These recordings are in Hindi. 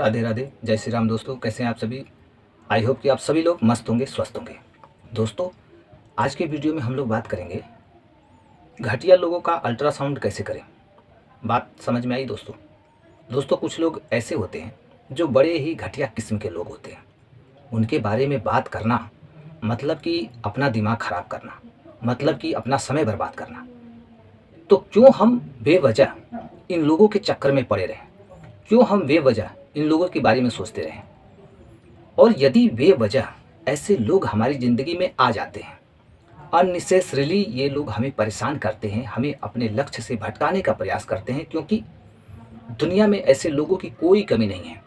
राधे राधे, जय श्री राम। दोस्तों कैसे हैं आप सभी। आई होप कि आप सभी लोग मस्त होंगे, स्वस्थ होंगे। दोस्तों आज के वीडियो में हम लोग बात करेंगे घटिया लोगों का अल्ट्रासाउंड कैसे करें। बात समझ में आई दोस्तों। दोस्तों कुछ लोग ऐसे होते हैं जो बड़े ही घटिया किस्म के लोग होते हैं। उनके बारे में बात करना मतलब कि अपना दिमाग ख़राब करना, मतलब कि अपना समय बर्बाद करना। तो क्यों हम बेवजह इन लोगों के चक्कर में पड़े रहें, क्यों हम बेवजह इन लोगों के बारे में सोचते रहें। और यदि बेवजह ऐसे लोग हमारी ज़िंदगी में आ जाते हैं, अननेसेसरीली ये लोग हमें परेशान करते हैं, हमें अपने लक्ष्य से भटकाने का प्रयास करते हैं, क्योंकि दुनिया में ऐसे लोगों की कोई कमी नहीं है।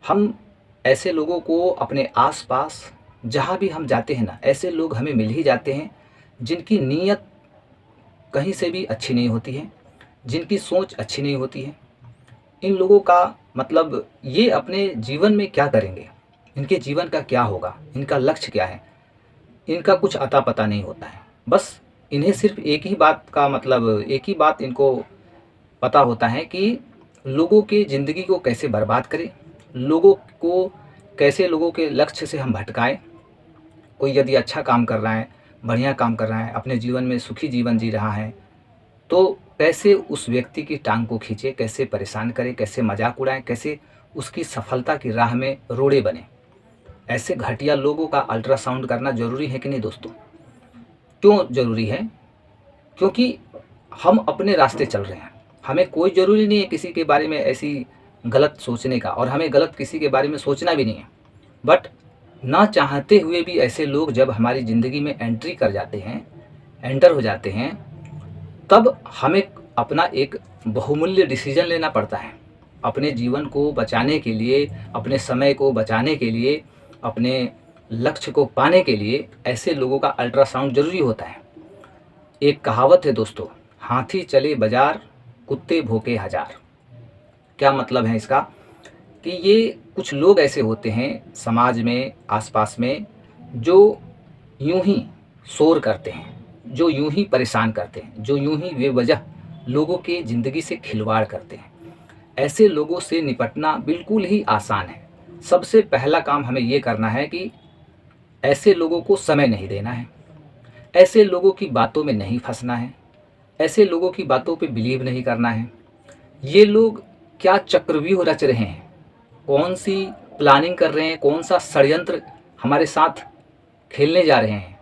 हम ऐसे लोगों को अपने आसपास जहाँ भी हम जाते हैं ना, ऐसे लोग हमें मिल ही जाते हैं जिनकी नीयत कहीं से भी अच्छी नहीं होती है, जिनकी सोच अच्छी नहीं होती है। इन लोगों का मतलब ये अपने जीवन में क्या करेंगे, इनके जीवन का क्या होगा, इनका लक्ष्य क्या है, इनका कुछ अता पता नहीं होता है। बस इन्हें सिर्फ एक ही बात का मतलब एक ही बात इनको पता होता है कि लोगों के ज़िंदगी को कैसे बर्बाद करें, लोगों को कैसे लोगों के लक्ष्य से हम भटकाएं। कोई यदि अच्छा काम कर रहा है, बढ़िया काम कर रहा है, अपने जीवन में सुखी जीवन जी रहा है, तो कैसे उस व्यक्ति की टांग को खींचे, कैसे परेशान करें, कैसे मजाक उड़ाएं, कैसे उसकी सफलता की राह में रोड़े बने। ऐसे घटिया लोगों का अल्ट्रासाउंड करना ज़रूरी है कि नहीं दोस्तों। क्यों ज़रूरी है? क्योंकि हम अपने रास्ते चल रहे हैं, हमें कोई ज़रूरी नहीं है किसी के बारे में ऐसी गलत सोचने का, और हमें गलत किसी के बारे में सोचना भी नहीं है। बट ना चाहते हुए भी ऐसे लोग जब हमारी ज़िंदगी में एंट्री कर जाते हैं, एंटर हो जाते हैं, तब हमें अपना एक बहुमूल्य डिसीजन लेना पड़ता है। अपने जीवन को बचाने के लिए, अपने समय को बचाने के लिए, अपने लक्ष्य को पाने के लिए ऐसे लोगों का अल्ट्रासाउंड ज़रूरी होता है। एक कहावत है दोस्तों, हाथी चले बाजार, कुत्ते भौंके हजार। क्या मतलब है इसका? कि ये कुछ लोग ऐसे होते हैं समाज में, आसपास में, जो यूं ही शोर करते हैं, जो यूं ही परेशान करते हैं, जो यूं ही बेवजह लोगों की ज़िंदगी से खिलवाड़ करते हैं। ऐसे लोगों से निपटना बिल्कुल ही आसान है। सबसे पहला काम हमें ये करना है कि ऐसे लोगों को समय नहीं देना है, ऐसे लोगों की बातों में नहीं फंसना है, ऐसे लोगों की बातों पे बिलीव नहीं करना है। ये लोग क्या चक्रव्यूह रच रहे हैं, कौन सी प्लानिंग कर रहे हैं, कौन सा षड्यंत्र हमारे साथ खेलने जा रहे हैं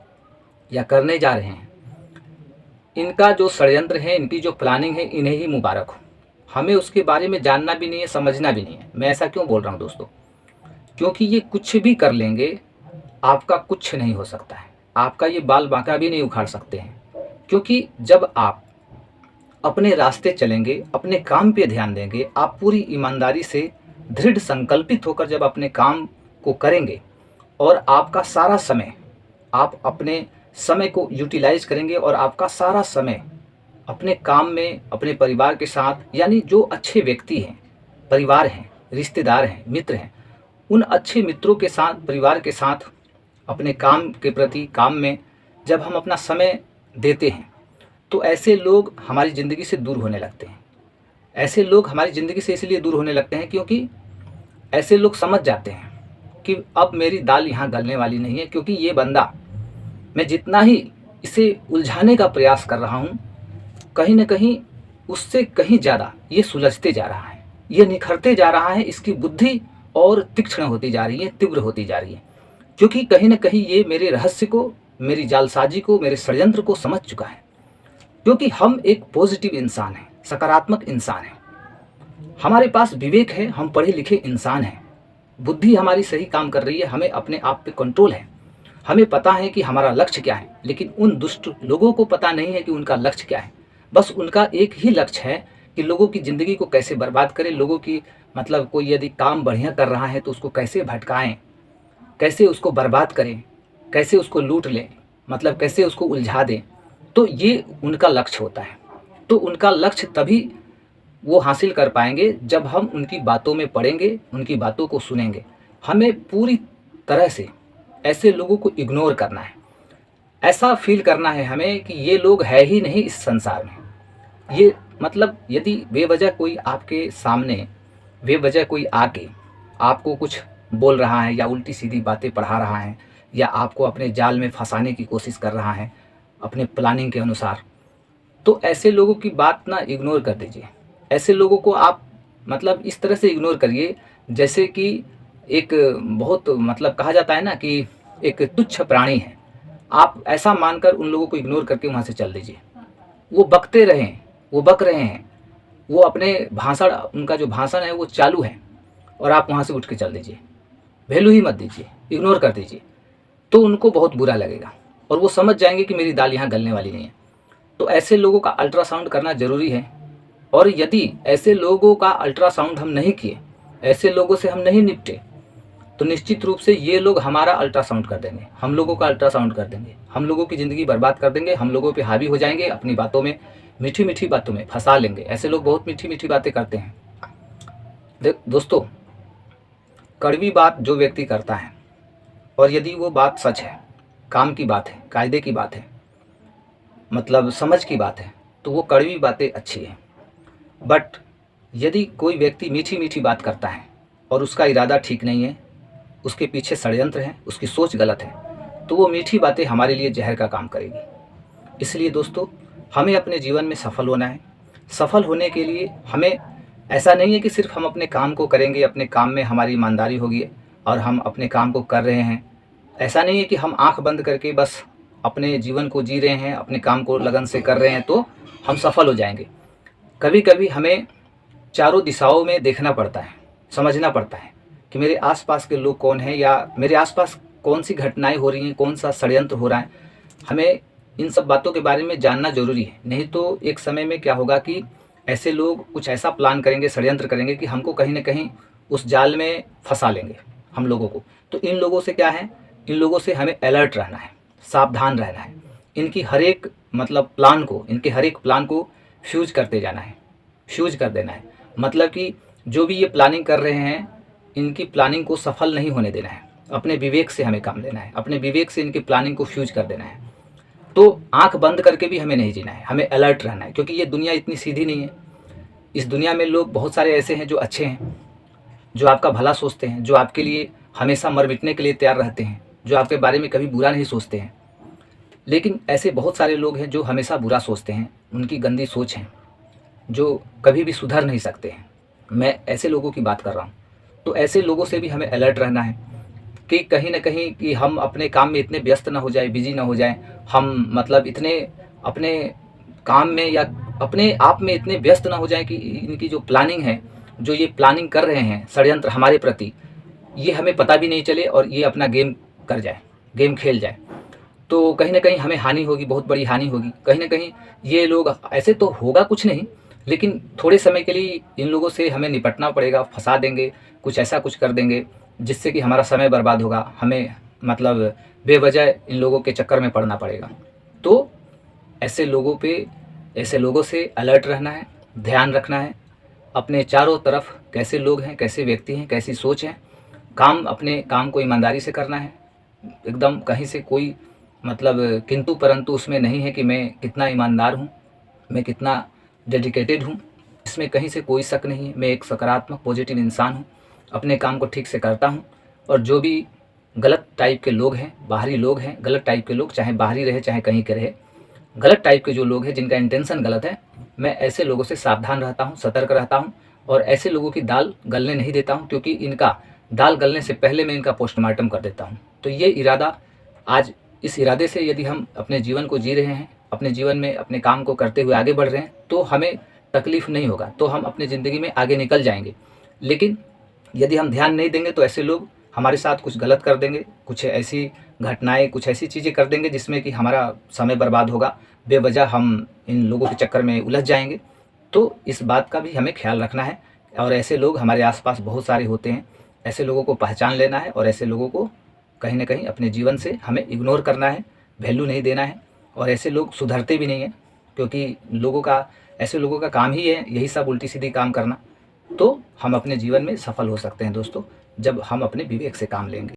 या करने जा रहे हैं, इनका जो षड्यंत्र है, इनकी जो प्लानिंग है, इन्हें ही मुबारक हो। हमें उसके बारे में जानना भी नहीं है, समझना भी नहीं है। मैं ऐसा क्यों बोल रहा हूँ दोस्तों? क्योंकि ये कुछ भी कर लेंगे, आपका कुछ नहीं हो सकता है, आपका ये बाल बांका भी नहीं उखाड़ सकते हैं। क्योंकि जब आप अपने रास्ते चलेंगे, अपने काम पे ध्यान देंगे, आप पूरी ईमानदारी से दृढ़ संकल्पित होकर जब अपने काम को करेंगे और आपका सारा समय, आप अपने समय को यूटिलाइज करेंगे और आपका सारा समय अपने काम में, अपने परिवार के साथ, यानी जो अच्छे व्यक्ति हैं, परिवार हैं, रिश्तेदार हैं, मित्र हैं, उन अच्छे मित्रों के साथ, परिवार के साथ अपने काम के प्रति, काम में जब हम अपना समय देते हैं, तो ऐसे लोग हमारी ज़िंदगी से दूर होने लगते हैं। ऐसे लोग हमारी ज़िंदगी से इसलिए दूर होने लगते हैं क्योंकि ऐसे लोग समझ जाते हैं कि अब मेरी दाल यहाँ गलने वाली नहीं है, क्योंकि ये बंदा, मैं जितना ही इसे उलझाने का प्रयास कर रहा हूँ, कहीं ना कहीं उससे कहीं ज़्यादा ये सुलझते जा रहा है, ये निखरते जा रहा है, इसकी बुद्धि और तीक्ष्ण होती जा रही है, तीव्र होती जा रही है। क्योंकि कहीं ना कहीं ये मेरे रहस्य को, मेरी जालसाजी को, मेरे षड्यंत्र को समझ चुका है। क्योंकि हम एक पॉजिटिव इंसान हैं, सकारात्मक इंसान हैं, हमारे पास विवेक है, हम पढ़े लिखे इंसान हैं, बुद्धि हमारी सही काम कर रही है, हमें अपने आप पे कंट्रोल है, हमें पता है कि हमारा लक्ष्य क्या है। लेकिन उन दुष्ट लोगों को पता नहीं है कि उनका लक्ष्य क्या है। बस उनका एक ही लक्ष्य है कि लोगों की ज़िंदगी को कैसे बर्बाद करें, लोगों की मतलब कोई यदि काम बढ़िया कर रहा है तो उसको कैसे भटकाएं, कैसे उसको बर्बाद करें, कैसे उसको लूट लें, मतलब कैसे उसको उलझा दें। तो ये उनका लक्ष्य होता है। तो उनका लक्ष्य तभी वो हासिल कर पाएंगे जब हम उनकी बातों में पड़ेंगे, उनकी बातों को सुनेंगे। हमें पूरी तरह से ऐसे लोगों को इग्नोर करना है, ऐसा फील करना है हमें कि ये लोग है ही नहीं इस संसार में। ये मतलब यदि बेवजह कोई आपके सामने बेवजह कोई आके आपको कुछ बोल रहा है या उल्टी सीधी बातें पढ़ा रहा है या आपको अपने जाल में फंसाने की कोशिश कर रहा है अपने प्लानिंग के अनुसार, तो ऐसे लोगों की बात ना इग्नोर कर दीजिए। ऐसे लोगों को आप मतलब इस तरह से इग्नोर करिए जैसे कि एक बहुत मतलब कहा जाता है ना कि एक तुच्छ प्राणी है। आप ऐसा मानकर उन लोगों को इग्नोर करके वहाँ से चल दीजिए। वो बकते रहें, वो बक रहे हैं, वो अपने भाषण, उनका जो भाषण है वो चालू है और आप वहाँ से उठ के चल दीजिए। वैल्यू ही मत दीजिए, इग्नोर कर दीजिए। तो उनको बहुत बुरा लगेगा और वो समझ जाएंगे कि मेरी दाल यहाँ गलने वाली नहीं है। तो ऐसे लोगों का अल्ट्रासाउंड करना ज़रूरी है। और यदि ऐसे लोगों का अल्ट्रासाउंड हम नहीं किए, ऐसे लोगों से हम नहीं निपटे, तो निश्चित रूप से ये लोग हमारा अल्ट्रासाउंड कर देंगे, हम लोगों का अल्ट्रासाउंड कर देंगे, हम लोगों की ज़िंदगी बर्बाद कर देंगे, हम लोगों पे हावी हो जाएंगे, अपनी बातों में मीठी मीठी बातों में फंसा लेंगे। ऐसे लोग बहुत मीठी मीठी बातें करते हैं। दोस्तों, कड़वी बात जो व्यक्ति करता है और यदि वो बात सच है, काम की बात है, कायदे की बात है, मतलब समझ की बात है, तो वो कड़वी बातें अच्छी है। बट यदि कोई व्यक्ति मीठी मीठी बात करता है और उसका इरादा ठीक नहीं है, उसके पीछे षड्यंत्र है, उसकी सोच गलत है, तो वो मीठी बातें हमारे लिए जहर का काम करेगी। इसलिए दोस्तों, हमें अपने जीवन में सफल होना है। सफल होने के लिए हमें ऐसा नहीं है कि सिर्फ हम अपने काम को करेंगे, अपने काम में हमारी ईमानदारी होगी और हम अपने काम को कर रहे हैं। ऐसा नहीं है कि हम आंख बंद करके बस अपने जीवन को जी रहे हैं, अपने काम को लगन से कर रहे हैं तो हम सफल हो जाएंगे। कभी कभी हमें चारों दिशाओं में देखना पड़ता है, समझना पड़ता है कि मेरे आसपास के लोग कौन हैं या मेरे आसपास कौन सी घटनाएं हो रही हैं, कौन सा षड्यंत्र हो रहा है। हमें इन सब बातों के बारे में जानना जरूरी है। नहीं तो एक समय में क्या होगा कि ऐसे लोग कुछ ऐसा प्लान करेंगे, षड्यंत्र करेंगे कि हमको कहीं ना कहीं उस जाल में फंसा लेंगे हम लोगों को। तो इन लोगों से क्या है, इन लोगों से हमें अलर्ट रहना है, सावधान रहना है। इनकी हर एक मतलब प्लान को, इनके हर एक प्लान को फ्यूज करते जाना है, फ्यूज कर देना है। मतलब कि जो भी ये प्लानिंग कर रहे हैं, इनकी प्लानिंग को सफल नहीं होने देना है। अपने विवेक से हमें काम लेना है, अपने विवेक से इनकी प्लानिंग को फ्यूज कर देना है। तो आंख बंद करके भी हमें नहीं जीना है, हमें अलर्ट रहना है, क्योंकि ये दुनिया इतनी सीधी नहीं है। इस दुनिया में लोग बहुत सारे ऐसे हैं जो अच्छे हैं, जो आपका भला सोचते हैं, जो आपके लिए हमेशा मर मिटने के लिए तैयार रहते हैं, जो आपके बारे में कभी बुरा नहीं सोचते हैं। लेकिन ऐसे बहुत सारे लोग हैं जो हमेशा बुरा सोचते हैं, उनकी गंदी सोच है, जो कभी भी सुधर नहीं सकते हैं। मैं ऐसे लोगों की बात कर रहा हूँ। तो ऐसे लोगों से भी हमें अलर्ट रहना है कि कहीं ना कहीं कि हम अपने काम में इतने व्यस्त ना हो जाए, बिजी ना हो जाए, हम मतलब इतने अपने काम में या अपने आप में इतने व्यस्त ना हो जाए कि इनकी जो प्लानिंग है, जो ये प्लानिंग कर रहे हैं षड्यंत्र हमारे प्रति, ये हमें पता भी नहीं चले और ये अपना गेम कर जाए, गेम खेल जाए। तो कहीं ना कहीं हमें हानि होगी, बहुत बड़ी हानि होगी। कहीं ना कहीं ये लोग, ऐसे तो होगा कुछ नहीं, लेकिन थोड़े समय के लिए इन लोगों से हमें निपटना पड़ेगा, फंसा देंगे, कुछ ऐसा कुछ कर देंगे जिससे कि हमारा समय बर्बाद होगा, हमें मतलब बेवजह इन लोगों के चक्कर में पड़ना पड़ेगा। तो ऐसे लोगों पे, ऐसे लोगों से अलर्ट रहना है, ध्यान रखना है। अपने चारों तरफ कैसे लोग हैं, कैसे व्यक्ति हैं, कैसी सोच है, अपने काम को ईमानदारी से करना है। एकदम कहीं से कोई मतलब किंतु परंतु उसमें नहीं है कि मैं कितना ईमानदार हूँ, मैं कितना डेडिकेटेड हूँ, इसमें कहीं से कोई शक नहीं है। मैं एक सकारात्मक पॉजिटिव इंसान हूँ, अपने काम को ठीक से करता हूँ। और जो भी गलत टाइप के लोग हैं, बाहरी लोग हैं, गलत टाइप के लोग, चाहे बाहरी रहे चाहे कहीं के रहे, गलत टाइप के जो लोग हैं जिनका इंटेंशन गलत है, मैं ऐसे लोगों से सावधान रहता हूँ, सतर्क रहता हूँ और ऐसे लोगों की दाल गलने नहीं देता हूँ, क्योंकि इनका दाल गलने से पहले मैं इनका पोस्टमार्टम कर देता हूँ। तो ये इरादा, आज इस इरादे से यदि हम अपने जीवन को जी रहे हैं, अपने जीवन में अपने काम को करते हुए आगे बढ़ रहे हैं, तो हमें तकलीफ नहीं होगा, तो हम अपनी ज़िंदगी में आगे निकल जाएंगे। लेकिन यदि हम ध्यान नहीं देंगे तो ऐसे लोग हमारे साथ कुछ गलत कर देंगे, कुछ ऐसी घटनाएं, कुछ ऐसी चीज़ें कर देंगे जिसमें कि हमारा समय बर्बाद होगा, बेवजह हम इन लोगों के चक्कर में उलझ जाएंगे। तो इस बात का भी हमें ख्याल रखना है। और ऐसे लोग हमारे आसपास बहुत सारे होते हैं, ऐसे लोगों को पहचान लेना है और ऐसे लोगों को कहीं ना कहीं अपने जीवन से हमें इग्नोर करना है, वैल्यू नहीं देना है। और ऐसे लोग सुधरते भी नहीं हैं, क्योंकि ऐसे लोगों का काम ही है यही सब उल्टी सीधी काम करना। तो हम अपने जीवन में सफल हो सकते हैं दोस्तों, जब हम अपने विवेक से काम लेंगे।